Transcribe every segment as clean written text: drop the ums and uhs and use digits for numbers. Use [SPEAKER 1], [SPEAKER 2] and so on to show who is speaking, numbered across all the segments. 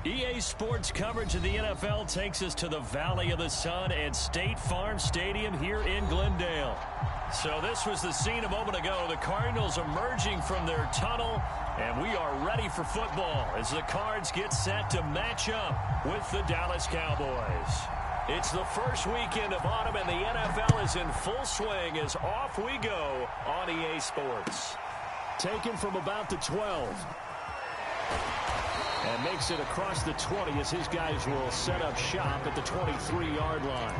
[SPEAKER 1] EA Sports coverage of the NFL takes us to the Valley of the Sun at State Farm Stadium here in Glendale. So this was the scene a moment ago. The Cardinals emerging from their tunnel, and we are ready for football as the Cards get set to match up with the Dallas Cowboys. It's the first weekend of autumn, and the NFL is in full swing as off we go on EA Sports. Taken from about the 12. And makes it across the 20 as his guys will set up shop at the 23-yard line.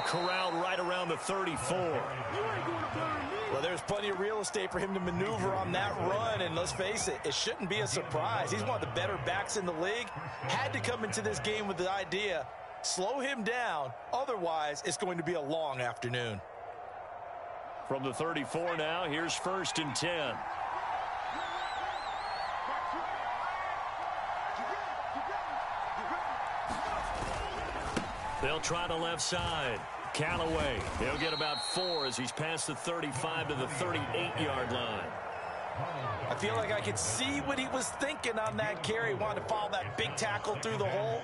[SPEAKER 1] Corralled right around the 34.
[SPEAKER 2] Well, there's plenty of real estate for him to maneuver on that run, and let's face it, it shouldn't be a surprise. He's one of the better backs in the league. Had to come into this game with the idea, slow him down, otherwise it's going to be a long afternoon.
[SPEAKER 1] From the 34 now, here's 1st and 10. They'll try the left side. Callaway, he'll get about 4 as he's past the 35 to the 38-yard line.
[SPEAKER 2] I feel like I could see what he was thinking on that carry. Wanted to follow that big tackle through the hole.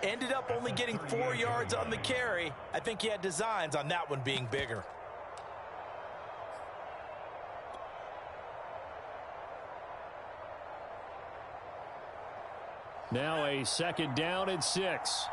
[SPEAKER 2] Ended up only getting 4 yards on the carry. I think he had designs on that one being bigger.
[SPEAKER 1] Now a 2nd down and 6.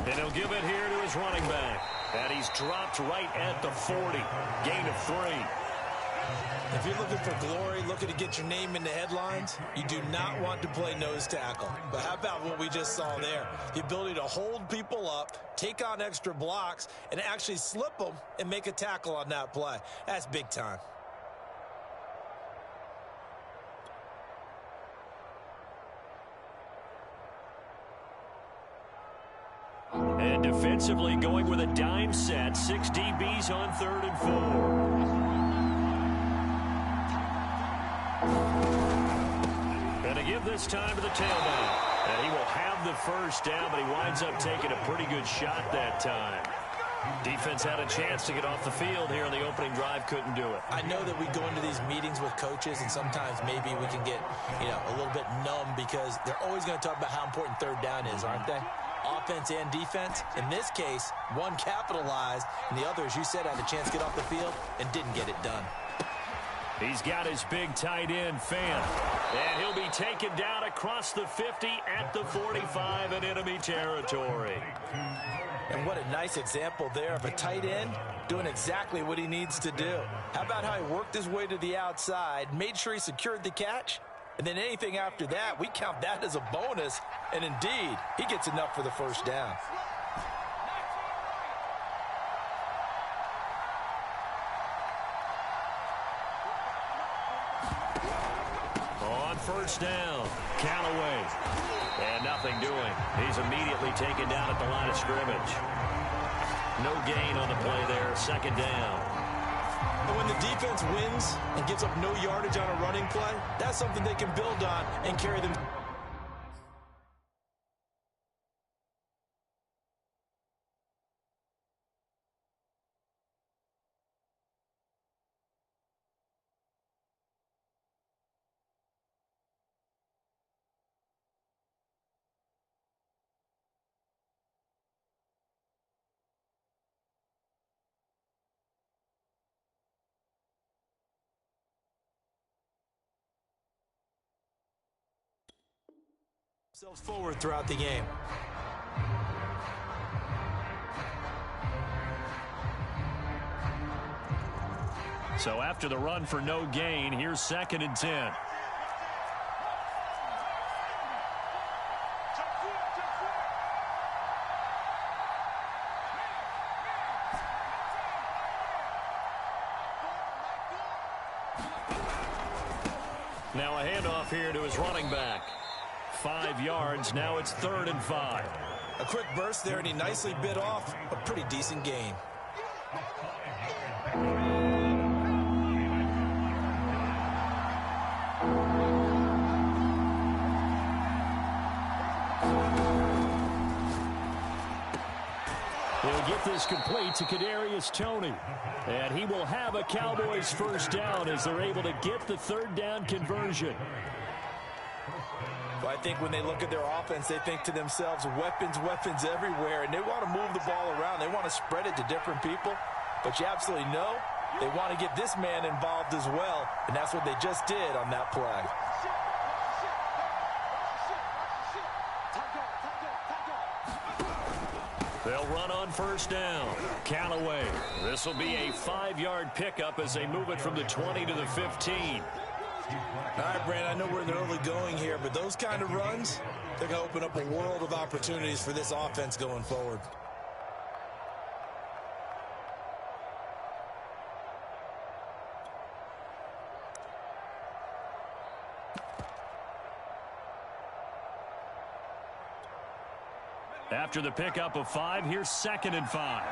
[SPEAKER 1] And he'll give it here to his running back. And he's dropped right at the 40. Gain of 3.
[SPEAKER 2] If you're looking for glory, looking to get your name in the headlines, you do not want to play nose tackle. But how about what we just saw there? The ability to hold people up, take on extra blocks, and actually slip them and make a tackle on that play. That's big time.
[SPEAKER 1] And defensively going with a dime set. 6 DBs on 3rd and 4. Going to give this time to the tailback. And he will have the 1st down, but he winds up taking a pretty good shot that time. Defense had a chance to get off the field here in the opening drive, couldn't do it.
[SPEAKER 2] I know that we go into these meetings with coaches, and sometimes maybe we can get, a little bit numb because they're always going to talk about how important 3rd down is, aren't they? Offense and defense. In this case, one capitalized, and the other, as you said, had a chance to get off the field and didn't get it done.
[SPEAKER 1] He's got his big tight end, Fant. And he'll be taken down across the 50 at the 45 in enemy territory.
[SPEAKER 2] And what a nice example there of a tight end doing exactly what he needs to do. How about how he worked his way to the outside, made sure he secured the catch, and then anything after that, we count that as a bonus. And indeed, he gets enough for the 1st down.
[SPEAKER 1] On 1st down, Callaway. And nothing doing. He's immediately taken down at the line of scrimmage. No gain on the play there. 2nd down.
[SPEAKER 2] And when the defense wins and gives up no yardage on a running play, that's something they can build on and carry them. Themselves forward throughout the game.
[SPEAKER 1] So after the run for no gain, here's 2nd and 10. Now a handoff here to his running back. 5 yards. Now it's 3rd and 5.
[SPEAKER 2] A quick burst there, and he nicely bit off a pretty decent gain.
[SPEAKER 1] He'll get this complete to Kadarius Toney. And he will have a Cowboys first down as they're able to get the 3rd down conversion.
[SPEAKER 2] Well, I think when they look at their offense, they think to themselves, weapons, weapons everywhere, and they want to move the ball around. They want to spread it to different people, but you absolutely know they want to get this man involved as well, and that's what they just did on that play.
[SPEAKER 1] They'll run on first down. Callaway. This will be a 5-yard pickup as they move it from the 20 to the 15.
[SPEAKER 2] All right, Brandon, I know we're in the early going here, but those kind of runs, they're going to open up a world of opportunities for this offense going forward.
[SPEAKER 1] After the pickup of 5, here's 2nd and 5.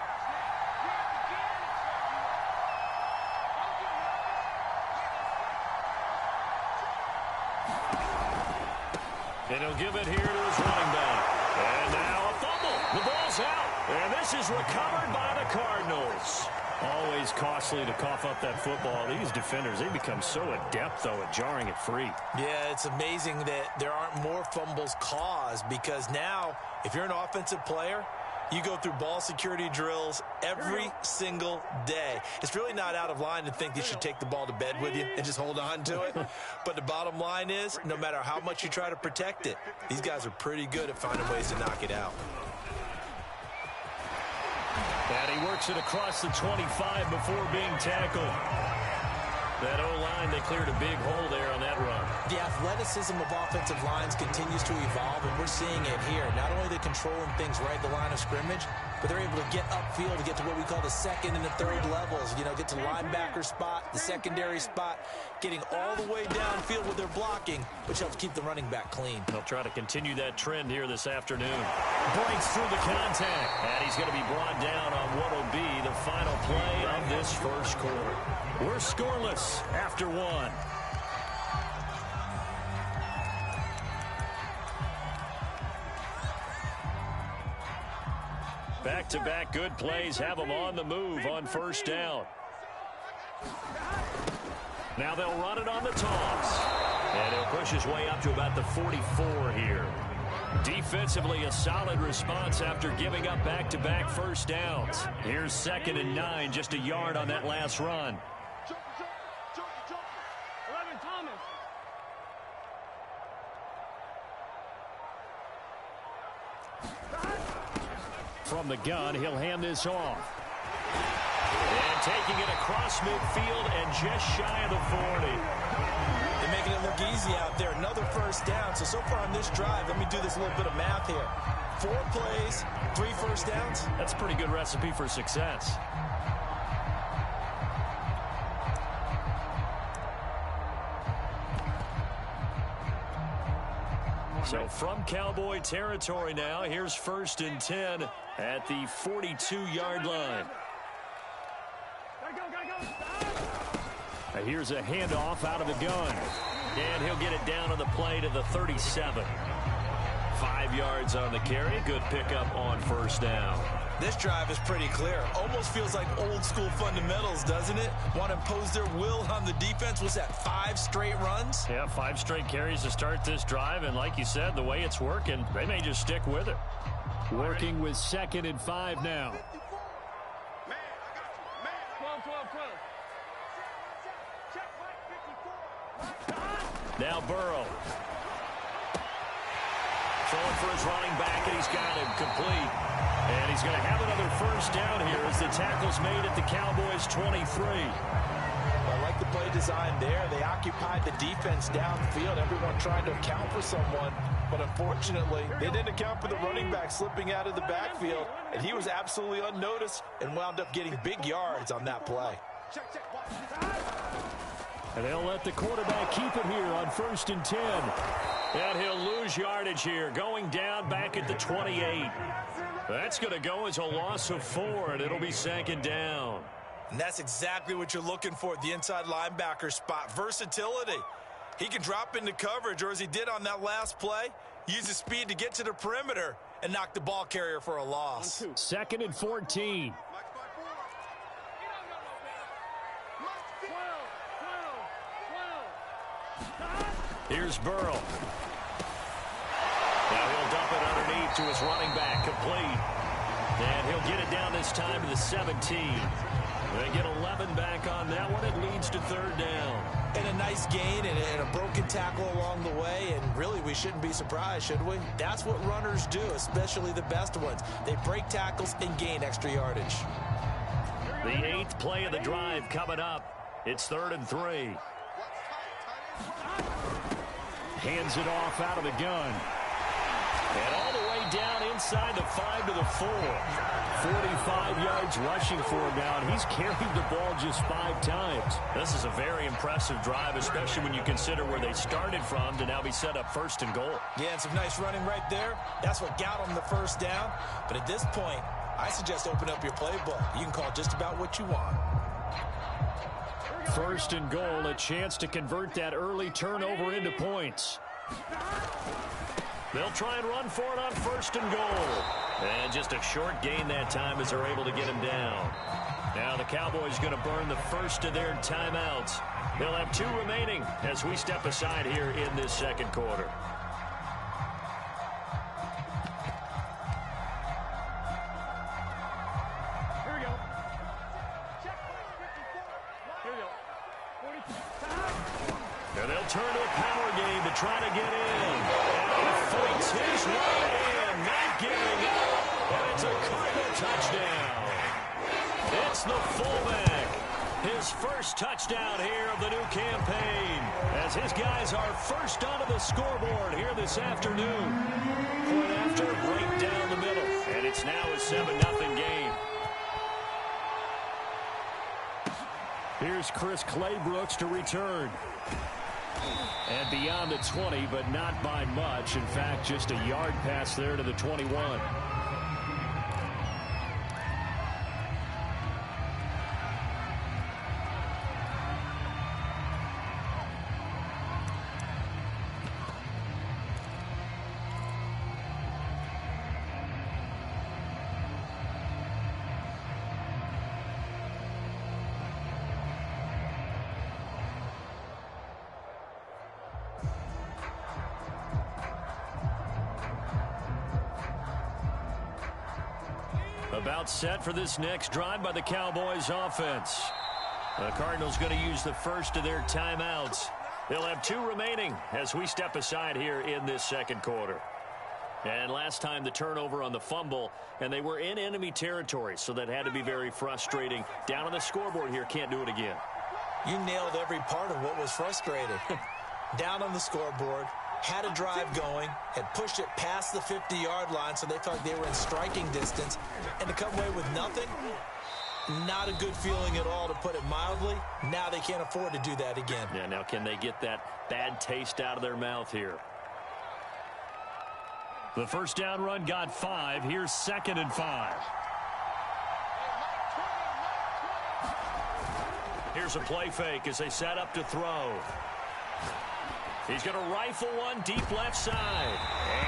[SPEAKER 1] And he'll give it here to his running back. And now a fumble. The ball's out. And this is recovered by the Cardinals. Always costly to cough up that football. These defenders, they become so adept, though, at jarring it free.
[SPEAKER 2] Yeah, it's amazing that there aren't more fumbles caused, because now, if you're an offensive player, you go through ball security drills every single day. It's really not out of line to think you should take the ball to bed with you and just hold on to it. But the bottom line is, no matter how much you try to protect it, these guys are pretty good at finding ways to knock it out.
[SPEAKER 1] And he works it across the 25 before being tackled. That O-line, they cleared a big hole there on that run.
[SPEAKER 2] The athleticism of offensive lines continues to evolve, and we're seeing it here. Not only are they controlling things right at the line of scrimmage, but they're able to get upfield to get to what we call the 2nd and the 3rd levels. You know, get to linebacker spot, the secondary spot, getting all the way downfield with their blocking, which helps keep the running back clean.
[SPEAKER 1] They'll try to continue that trend here this afternoon. Breaks through the contact, and he's going to be brought down on what will be the final play of this first quarter. We're scoreless after 1. Back-to-back good plays have them on the move on first down. Now they'll run it on the toss. And he'll push his way up to about the 44 here. Defensively, a solid response after giving up back-to-back first downs. Here's 2nd and 9, just a yard on that last run. From the gun, he'll hand this off. And taking it across midfield and just shy of the 40.
[SPEAKER 2] They're making it look easy out there. Another first down. So far on this drive, let me do this little bit of math here. 4 plays, 3 first downs.
[SPEAKER 1] That's a pretty good recipe for success. So from Cowboy territory now, here's 1st and 10 at the 42-yard line. Here's a handoff out of the gun. And he'll get it down on the play to the 37. 5 yards on the carry. Good pickup on first down.
[SPEAKER 2] This drive is pretty clear. Almost feels like old school fundamentals, doesn't it? Want to impose their will on the defense. Was that 5 straight runs?
[SPEAKER 1] Yeah, 5 straight carries to start this drive. And like you said, the way it's working, they may just stick with it. Working with 2nd and 5 now. Now Burrow. Throwing for his running back, and he's got him complete. And he's going to have another first down here as the tackle's made at the Cowboys' 23.
[SPEAKER 2] play design there. They occupied the defense downfield, everyone trying to account for someone. But unfortunately, they didn't account for the running back slipping out of the backfield, and he was absolutely unnoticed and wound up getting big yards on that play.
[SPEAKER 1] And they'll let the quarterback keep it here on 1st and 10. And he'll lose yardage here, going down back at the 28. That's going to go as a loss of 4, and it'll be 2nd down.
[SPEAKER 2] And that's exactly what you're looking for at the inside linebacker spot. Versatility. He can drop into coverage, or as he did on that last play, use his speed to get to the perimeter and knock the ball carrier for a loss.
[SPEAKER 1] 2nd and 14. Here's Burrow. Now he'll dump it underneath to his running back, complete. And he'll get it down this time to the 17. They get 11 back on that one. It leads to 3rd down.
[SPEAKER 2] And a nice gain and a broken tackle along the way, and really we shouldn't be surprised, should we? That's what runners do, especially the best ones. They break tackles and gain extra yardage.
[SPEAKER 1] The 8th play of the drive coming up. It's 3rd and 3. Hands it off out of the gun. And all the way down inside the 5 to the 4. 45 yards rushing for him now, and he's carried the ball just 5 times. This is a very impressive drive, especially when you consider where they started from to now be set up 1st and goal.
[SPEAKER 2] Yeah, and some nice running right there. That's what got them the 1st down. But at this point, I suggest open up your playbook. You can call just about what you want.
[SPEAKER 1] 1st and goal, a chance to convert that early turnover into points. They'll try and run for it on 1st and goal. And just a short gain that time as they're able to get him down. Now the Cowboys going to burn the first of their timeouts. They'll have 2 remaining as we step aside here in this 2nd quarter.
[SPEAKER 3] Here we go. Check. 54. Here we go. 42.
[SPEAKER 1] And they'll turn to a power game to try to get in. And he fights his way in, not giving up. And it's a Cardinal touchdown. It's the fullback. His first touchdown here of the new campaign. As his guys are first onto the scoreboard here this afternoon. Point after, right down the middle. And it's now a 7-0 game. Here's Chris Claybrooks to return. And beyond the 20, but not by much. In fact, just a yard pass there to the 21. About set for this next drive by the Cowboys offense. The Cardinals going to use the first of their timeouts. They'll have 2 remaining as we step aside here in this 2nd quarter. And last time the turnover on the fumble, and they were in enemy territory, so that had to be very frustrating. Down on the scoreboard here, can't do it again.
[SPEAKER 2] You nailed every part of what was frustrating. Down on the scoreboard, had a drive going, had pushed it past the 50-yard line, so they thought they were in striking distance, and to come away with nothing, not a good feeling at all, to put it mildly. Now they can't afford to do that again.
[SPEAKER 1] Yeah, now can they get that bad taste out of their mouth here? The 1st down run got 5. Here's 2nd and 5. Here's a play fake as they set up to throw. He's going to rifle one deep left side.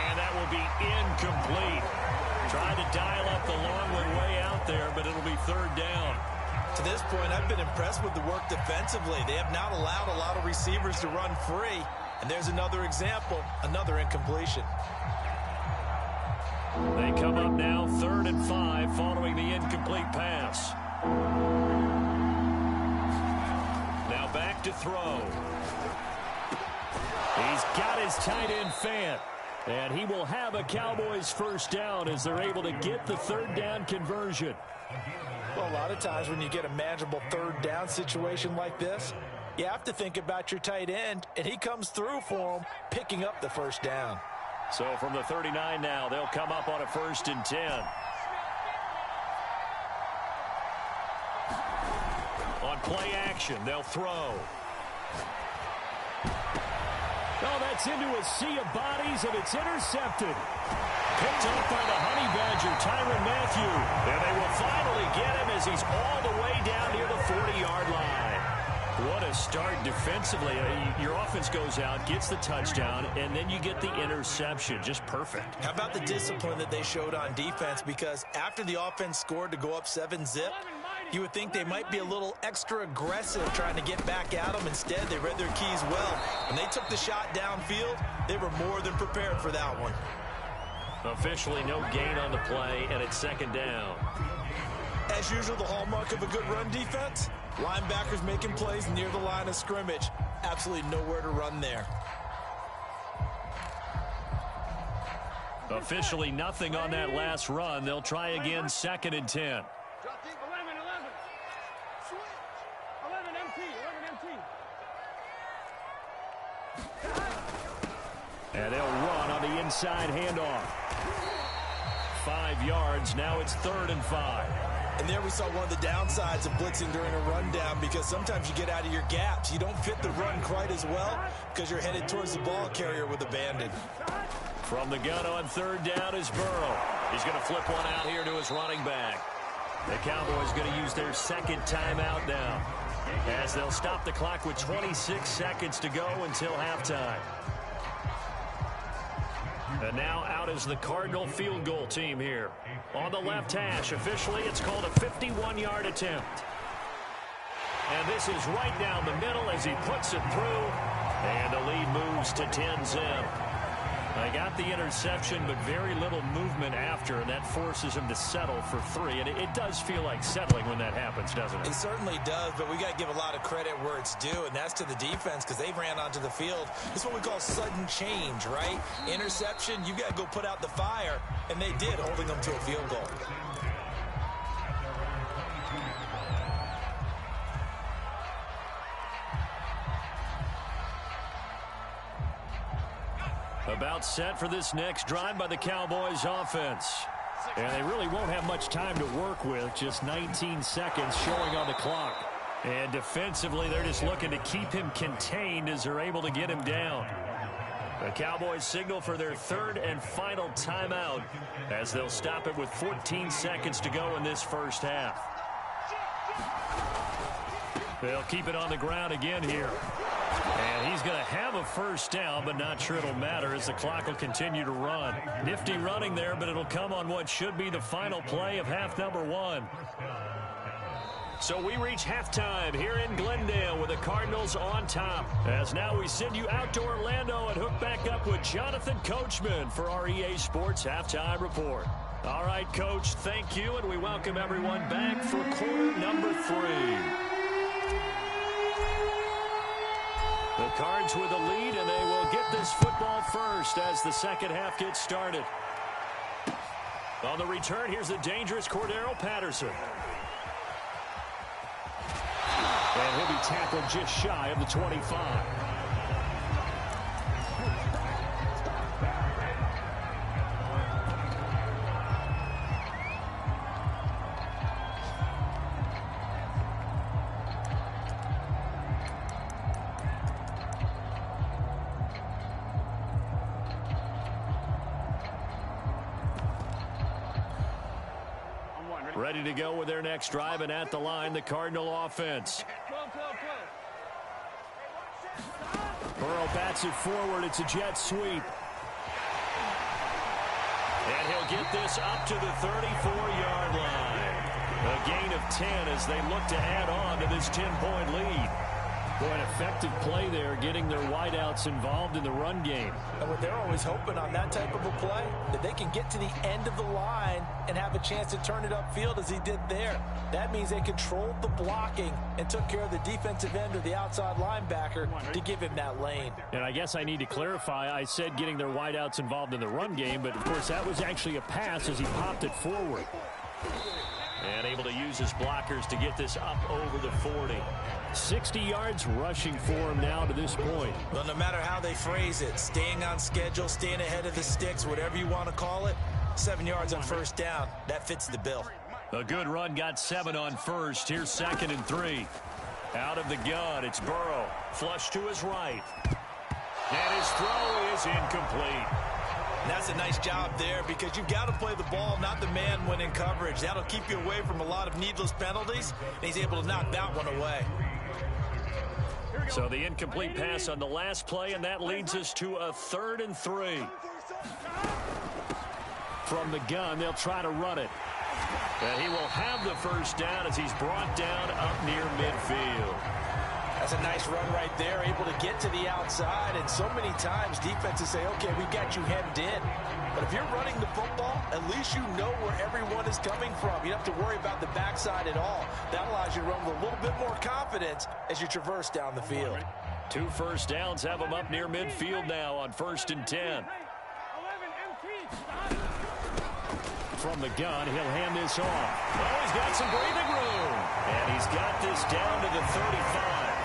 [SPEAKER 1] And that will be incomplete. Tried to dial up the long one way out there, but it'll be 3rd down.
[SPEAKER 2] To this point, I've been impressed with the work defensively. They have not allowed a lot of receivers to run free. And there's another example, another incompletion.
[SPEAKER 1] They come up now 3rd and 5 following the incomplete pass. Now back to throw. He's got his tight end Fant. And he will have a Cowboys 1st down as they're able to get the 3rd down conversion.
[SPEAKER 2] Well, a lot of times when you get a manageable 3rd down situation like this, You have to think about your tight end, and he comes through for him, picking up the first down.
[SPEAKER 1] So from the 39 now, they'll come up on a 1st and 10. On play action, they'll throw. Oh, that's into a sea of bodies, and it's intercepted. Picked up by the Honey Badger, Tyrann Mathieu. And they will finally get him as he's all the way down near the 40-yard line. What a start defensively. Your offense goes out, gets the touchdown, and then you get the interception. Just perfect.
[SPEAKER 2] How about the discipline that they showed on defense? Because after the offense scored to go up 7-zip, you would think they might be a little extra aggressive trying to get back at them. Instead, they read their keys well. When they took the shot downfield, they were more than prepared for that one.
[SPEAKER 1] Officially no gain on the play, and it's 2nd down.
[SPEAKER 2] As usual, the hallmark of a good run defense, linebackers making plays near the line of scrimmage. Absolutely nowhere to run there.
[SPEAKER 1] Officially nothing on that last run. They'll try again, 2nd and 10.
[SPEAKER 3] 11, switch. 11 MT.
[SPEAKER 1] And they'll run on the inside handoff. 5 yards. Now it's 3rd and 5.
[SPEAKER 2] And there we saw one of the downsides of blitzing during a rundown, because sometimes you get out of your gaps. You don't fit the run quite as well because you're headed towards the ball carrier with abandon.
[SPEAKER 1] From the gun on 3rd down is Burrow. He's going to flip one out here to his running back. The Cowboys going to use their 2nd timeout now, as they'll stop the clock with 26 seconds to go until halftime. And now out is the Cardinal field goal team here. On the left hash, officially it's called a 51-yard attempt. And this is right down the middle as he puts it through. And the lead moves to 10-zip. They got the interception, but very little movement after, and that forces him to settle for 3. And it does feel like settling when that happens, doesn't it?
[SPEAKER 2] It certainly does, but we got to give a lot of credit where it's due, and that's to the defense, because they ran onto the field. It's what we call sudden change, right? Interception, you got to go put out the fire, and they did, holding them to a field goal.
[SPEAKER 1] About set for this next drive by the Cowboys offense. And they really won't have much time to work with. Just 19 seconds showing on the clock. And defensively, they're just looking to keep him contained as they're able to get him down. The Cowboys signal for their 3rd and final timeout, as they'll stop it with 14 seconds to go in this first half. They'll keep it on the ground again here. And he's going to have a 1st down, but not sure it'll matter as the clock will continue to run. Nifty running there, but it'll come on what should be the final play of half number 1. So we reach halftime here in Glendale with the Cardinals on top. As now we send you out to Orlando and hook back up with Jonathan Coachman for our EA Sports Halftime Report. All right, Coach, thank you, and we welcome everyone back for quarter number 3. The Cards with the lead, and they will get this football first as the second half gets started. On the return, here's the dangerous Cordero Patterson. And he'll be tackled just shy of the 25. Ready to go with their next drive, and at the line, the Cardinal offense. Burrow bats it forward. It's a jet sweep. And he'll get this up to the 34-yard line. A gain of 10 as they look to add on to this 10-point lead. Boy, an effective play there, getting their wideouts involved in the run game.
[SPEAKER 2] And what they're always hoping on that type of a play, that they can get to the end of the line and have a chance to turn it upfield as he did there. That means they controlled the blocking and took care of the defensive end or the outside linebacker to give him that lane.
[SPEAKER 1] And I guess I need to clarify, I said getting their wideouts involved in the run game, but of course that was actually a pass as he popped it forward. And able to use his blockers to get this up over the 40. 60 yards rushing for him now to this point.
[SPEAKER 2] Well, no matter how they phrase it, staying on schedule, staying ahead of the sticks, whatever you want to call it, 7 yards on first down, that fits the bill.
[SPEAKER 1] A good run got 7 on first. Here's 2nd and 3. Out of the gun, it's Burrow. Flush to his right. And his throw is incomplete.
[SPEAKER 2] And that's a nice job there because you've got to play the ball, not the man when in coverage. That'll keep you away from a lot of needless penalties, and he's able to knock that one away.
[SPEAKER 1] So the incomplete pass on the last play, and that leads us to a 3rd and 3. From the gun, they'll try to run it. And he will have the first down as he's brought down up near midfield.
[SPEAKER 2] That's a nice run right there, able to get to the outside. And so many times defenses say, okay, we got you hemmed in. But if you're running the football, at least you know where everyone is coming from. You don't have to worry about the backside at all. That allows you to run with a little bit more confidence as you traverse down the field.
[SPEAKER 1] 2 first downs have him up near midfield now on 1st and 10. From the gun, he'll hand this off. Oh, he's got some breathing room. And he's got this down to the 35.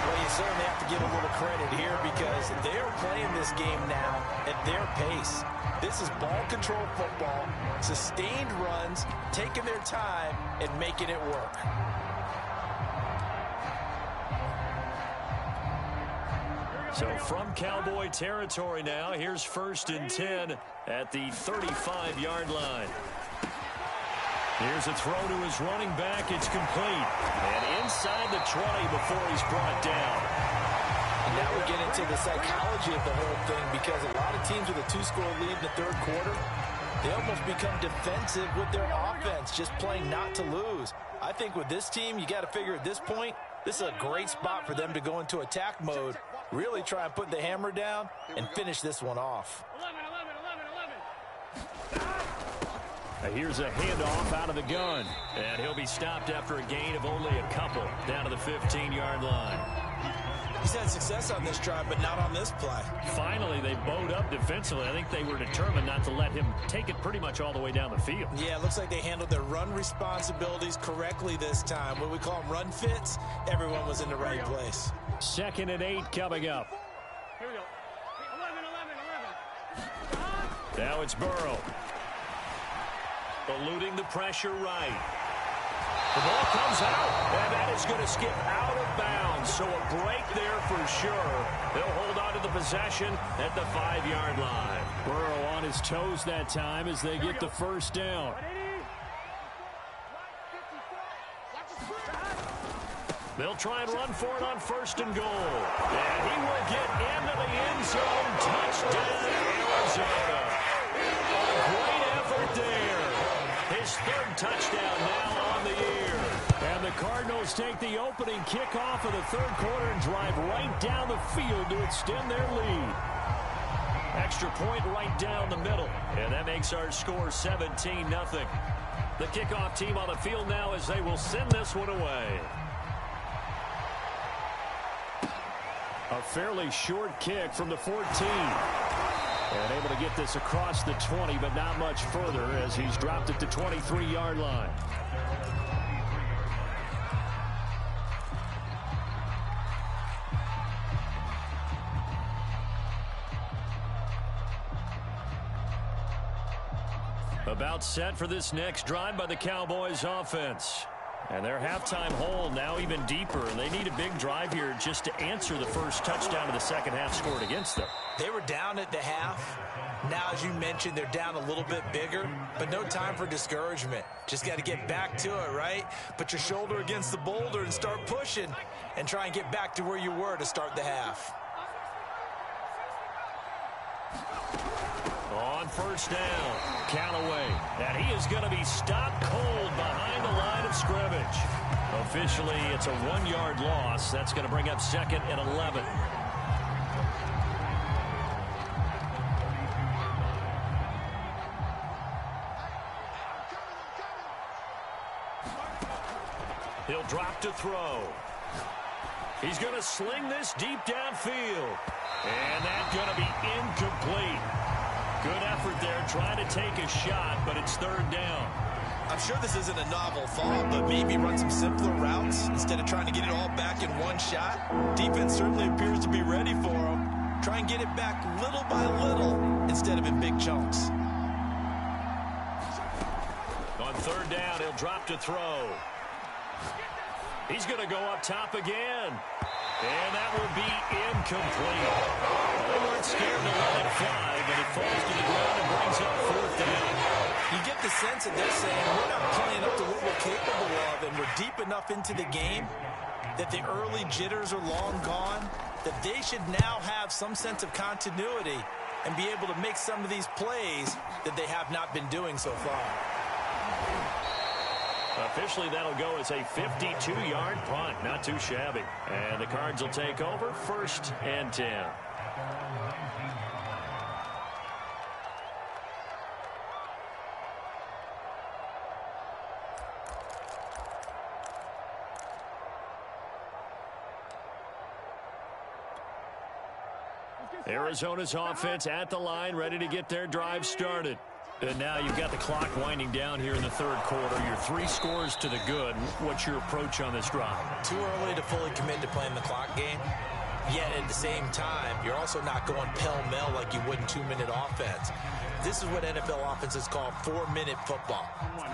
[SPEAKER 2] Well, you certainly have to give a little credit here because they're playing this game now at their pace. This is ball control football, sustained runs, taking their time and making it work.
[SPEAKER 1] So from Cowboy territory now, here's 1st and 10 at the 35-yard line. Here's a throw to his running back. It's complete. And inside the 20 before he's brought down.
[SPEAKER 2] And now we get into the psychology of the whole thing because a lot of teams with a 2-score lead in the 3rd quarter, they almost become defensive with their offense, just playing not to lose. I think with this team, you got to figure at this point, this is a great spot for them to go into attack mode, really try and put the hammer down and finish this one off.
[SPEAKER 1] Here's a handoff out of the gun. And he'll be stopped after a gain of only a couple down to the 15-yard line.
[SPEAKER 2] He's had success on this drive, but not on this play.
[SPEAKER 1] Finally, they bowed up defensively. I think they were determined not to let him take it pretty much all the way down the field.
[SPEAKER 2] Yeah, it looks like they handled their run responsibilities correctly this time. What we call them run fits, everyone was in the right place.
[SPEAKER 1] 2nd and 8 coming up.
[SPEAKER 3] Here we go. 11.
[SPEAKER 1] Now it's Burrow. Eluding the pressure right. The ball comes out, and that is going to skip out of bounds. So a break there for sure. They'll hold on to the possession at the 5-yard line. Burrow on his toes that time as they get the first down. They'll try and run for it on 1st and goal. And he will get into the end zone. Touchdown, Arizona. A great effort there. His 3rd touchdown now on the year. And the Cardinals take the opening kickoff of the 3rd quarter and drive right down the field to extend their lead. Extra point right down the middle. And that makes our score 17-0. The kickoff team on the field now as they will send this one away. A fairly short kick from the 14. And able to get this across the 20, but not much further as he's dropped at the 23-yard line. About set for this next drive by the Cowboys offense. And their halftime hole now even deeper, and they need a big drive here just to answer the first touchdown of the second half scored against them.
[SPEAKER 2] They were down at the half. Now, as you mentioned, they're down a little bit bigger, but no time for discouragement. Just got to get back to it, right? Put your shoulder against the boulder and start pushing and try and get back to where you were to start the half.
[SPEAKER 1] On 1st down, Callaway, and he is going to be stopped cold behind the line of scrimmage. Officially, it's a 1-yard loss. That's going to bring up 2nd and 11. He'll drop to throw. He's going to sling this deep downfield. And that's going to be incomplete. Good effort there trying to take a shot, but it's 3rd down.
[SPEAKER 2] I'm sure this isn't a novel thought, but maybe run some simpler routes instead of trying to get it all back in one shot. Defense certainly appears to be ready for him. Try and get it back little by little instead of in big chunks.
[SPEAKER 1] On third down, he'll drop to throw. He's going to go up top again. And that will be incomplete. They weren't scared to let it fly, but it falls to the ground and brings up fourth down.
[SPEAKER 2] You get the sense that they're saying we're not playing up to what we're capable of, and we're deep enough into the game that the early jitters are long gone, that they should now have some sense of continuity and be able to make some of these plays that they have not been doing so far.
[SPEAKER 1] Officially, that'll go as a 52-yard punt. Not too shabby. And the Cards will take over 1st and 10. Arizona's offense at the line, ready to get their drive started. And now you've got the clock winding down here in the third quarter. You're 3 scores to the good. What's your approach on this drive?
[SPEAKER 2] Too early to fully commit to playing the clock game. Yet at the same time, you're also not going pell-mell like you would in 2-minute offense. This is what NFL offenses call 4-minute football.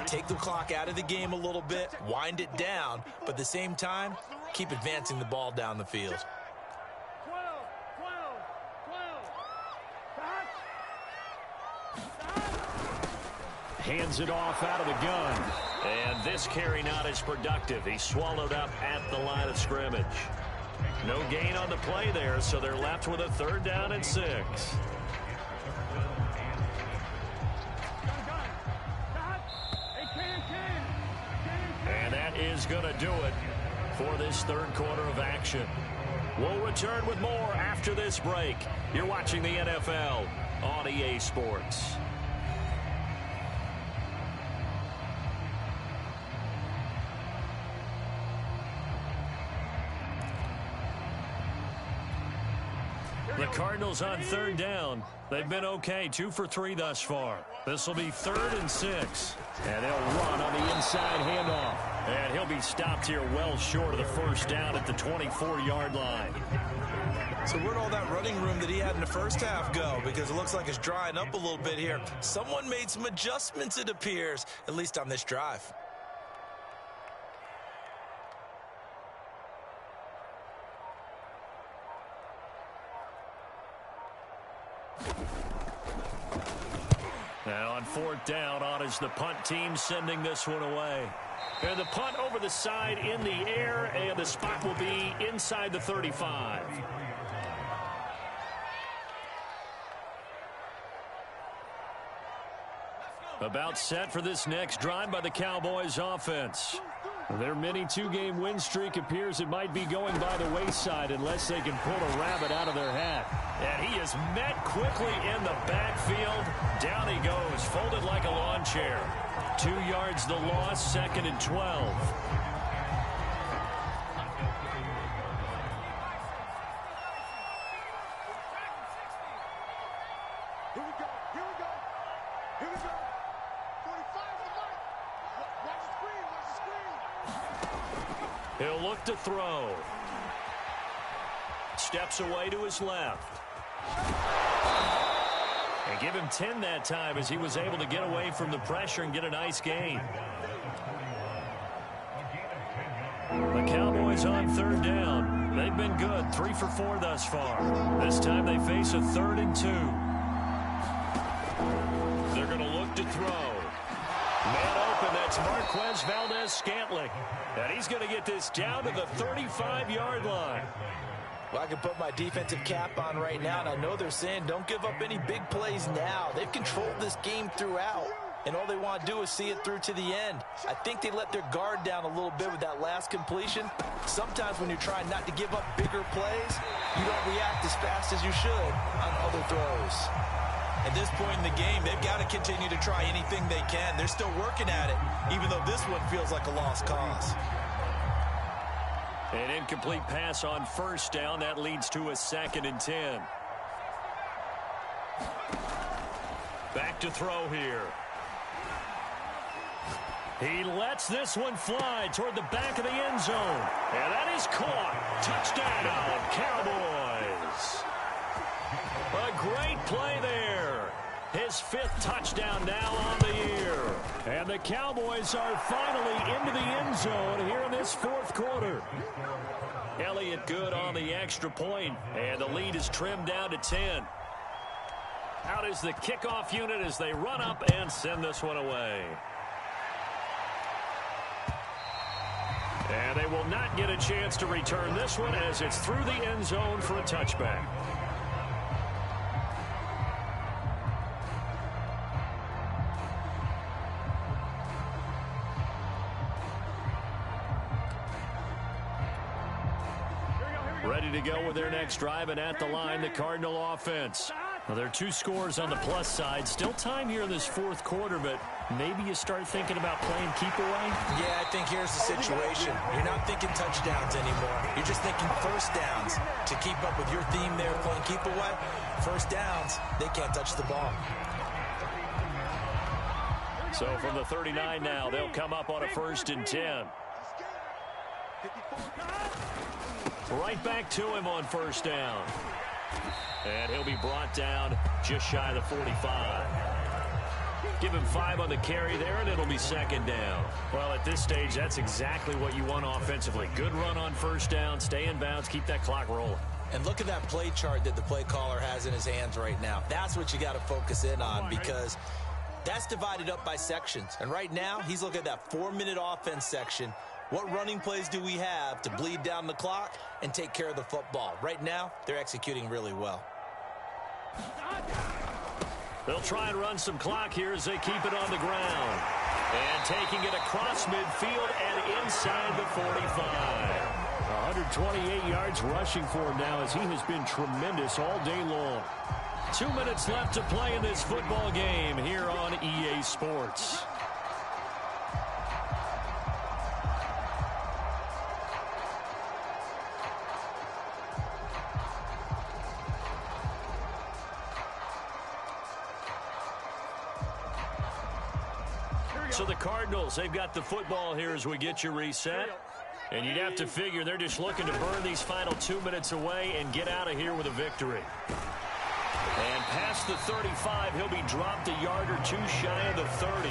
[SPEAKER 2] Take the clock out of the game a little bit, wind it down, but at the same time, keep advancing the ball down the field.
[SPEAKER 1] Hands it off out of the gun. And this carry not as productive. He swallowed up at the line of scrimmage. No gain on the play there, so they're left with a 3rd down and 6. And that is going to do it for this third quarter of action. We'll return with more after this break. You're watching the NFL on EA Sports. The Cardinals on 3rd down. They've been okay, 2 for 3 thus far. This will be 3rd and 6. And they'll run on the inside handoff. And he'll be stopped here well short of the 1st down at the 24-yard line.
[SPEAKER 2] So where'd all that running room that he had in the first half go? Because it looks like it's drying up a little bit here. Someone made some adjustments, it appears, at least on this drive.
[SPEAKER 1] Now on 4th down, on is the punt team sending this one away. And the punt over the side in the air, and the spot will be inside the 35. About set for this next drive by the Cowboys offense. Their mini 2-game win streak appears it might be going by the wayside unless they can pull a rabbit out of their hat. And he is met quickly in the backfield. Down he goes, folded like a lawn chair. 2 yards the loss, 2nd and 12. He'll look to throw. Steps away to his left. And give him 10 that time as he was able to get away from the pressure and get a nice gain. The Cowboys on 3rd down. They've been good, 3 for 4 thus far. This time they face a 3rd and 2. They're going to look to throw. Man open, that's Marquez Valdez-Scantling. And he's going to get this down to the 35-yard line.
[SPEAKER 2] Well, I can put my defensive cap on right now, and I know they're saying don't give up any big plays now. They've controlled this game throughout, and all they want to do is see it through to the end. I think they let their guard down a little bit with that last completion. Sometimes when you're trying not to give up bigger plays, you don't react as fast as you should on other throws. At this point in the game, they've got to continue to try anything they can. They're still working at it, even though this one feels like a lost cause.
[SPEAKER 1] An incomplete pass on 1st down. That leads to a 2nd and 10. Back to throw here. He lets this one fly toward the back of the end zone. And that is caught. Touchdown, Cowboys. A great play there. His 5th touchdown now on the year. And the Cowboys are finally into the end zone here in this 4th quarter. Elliott good on the extra point, and the lead is trimmed down to 10. Out is the kickoff unit as they run up and send this one away. And they will not get a chance to return this one as it's through the end zone for a touchback. Ready to go with their next drive, and at the line, the Cardinal offense. Now, there are 2 scores on the plus side. Still time here in this 4th quarter, but maybe you start thinking about playing keep away?
[SPEAKER 2] Yeah, I think here's the situation. You're not thinking touchdowns anymore. You're just thinking first downs. To keep up with your theme there, playing keep away, first downs, they can't touch the ball.
[SPEAKER 1] So from the 39 now, they'll come up on a 1st and 10. Right back to him on 1st down. And he'll be brought down just shy of the 45. Give him 5 on the carry there, and it'll be 2nd down. Well, at this stage, that's exactly what you want offensively. Good run on 1st down, stay in bounds, keep that clock rolling.
[SPEAKER 2] And look at that play chart that the play caller has in his hands right now. That's what you got to focus in on, because that's divided up by sections. And right now, he's looking at that 4-minute offense section. What running plays do we have to bleed down the clock and take care of the football? Right now, they're executing really well.
[SPEAKER 1] They'll try and run some clock here as they keep it on the ground. And taking it across midfield and inside the 45. 128 yards rushing for him now as he has been tremendous all day long. 2 minutes left to play in this football game here on EA Sports. So the Cardinals, they've got the football here as we get you reset. And you'd have to figure they're just looking to burn these final 2 minutes away and get out of here with a victory. And past the 35, he'll be dropped a yard or 2 shy of the 30.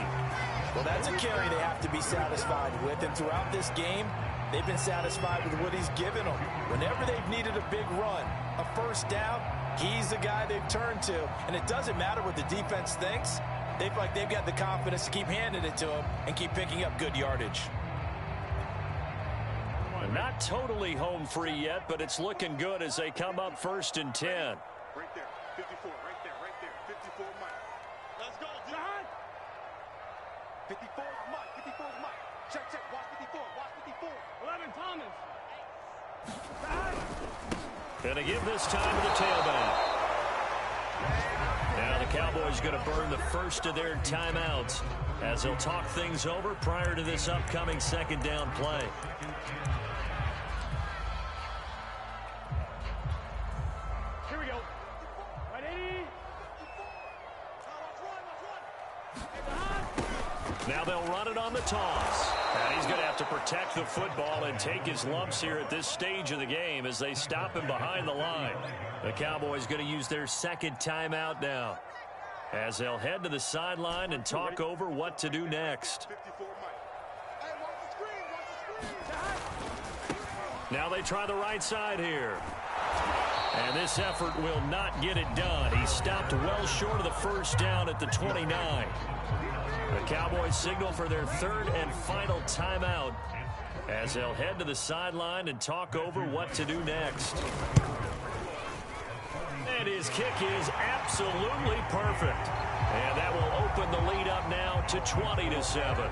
[SPEAKER 4] Well, that's a carry they have to be satisfied with. And throughout this game, they've been satisfied with what he's given them. Whenever they've needed a big run, a 1st down, he's the guy they've turned to. And it doesn't matter what the defense thinks. They feel like they've got the confidence to keep handing it to him and keep picking up good yardage.
[SPEAKER 1] Not totally home free yet, but it's looking good as they come up 1st and 10.
[SPEAKER 3] Right there, 54, right there, 54 Mike. Let's go, John! 54 Mike, 54 Mike. Check, watch 54, watch 54. 11 Thomas.
[SPEAKER 1] Gonna give this time to the tailback. Now the Cowboys going to burn the first of their timeouts as they'll talk things over prior to this upcoming 2nd down play.
[SPEAKER 3] Here we go. Ready?
[SPEAKER 1] Now they'll run it on the toss. And he's going to have to protect the football and take his lumps here at this stage of the game as they stop him behind the line. The Cowboys going to use their 2nd timeout now as they'll head to the sideline and talk over what to do next. Now they try the right side here. And this effort will not get it done. He stopped well short of the 1st down at the 29. The Cowboys signal for their 3rd and final timeout as they'll head to the sideline and talk over what to do next. And his kick is absolutely perfect. And that will open the lead up now to 20-7.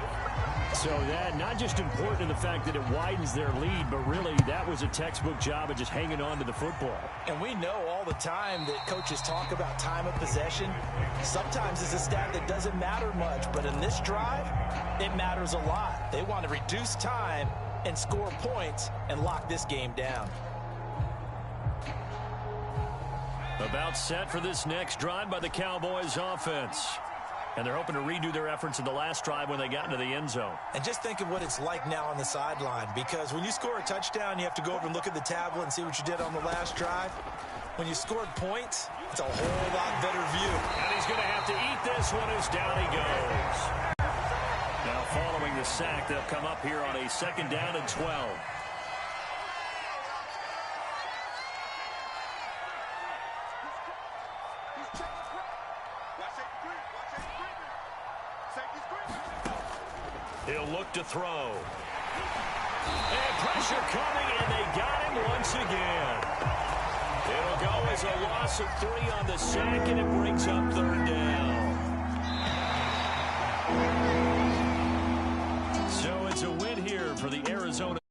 [SPEAKER 1] So that not just important in the fact that it widens their lead, but really that was a textbook job of just hanging on to the football.
[SPEAKER 4] And we know all the time that coaches talk about time of possession. Sometimes it's a stat that doesn't matter much, but in this drive, it matters a lot. They want to reduce time and score points and lock this game down.
[SPEAKER 1] About set for this next drive by the Cowboys offense. And they're hoping to redo their efforts in the last drive when they got into the end zone.
[SPEAKER 2] And just think of what it's like now on the sideline, because when you score a touchdown, you have to go over and look at the tablet and see what you did on the last drive. When you scored points, it's a whole lot better view.
[SPEAKER 1] And he's going to have to eat this one as down he goes. Now following the sack, they'll come up here on a 2nd down and 12. He'll look to throw. And pressure coming, and they got him once again. It'll go as a loss of 3 on the sack, and it brings up 3rd down. So it's a win here for the Arizona.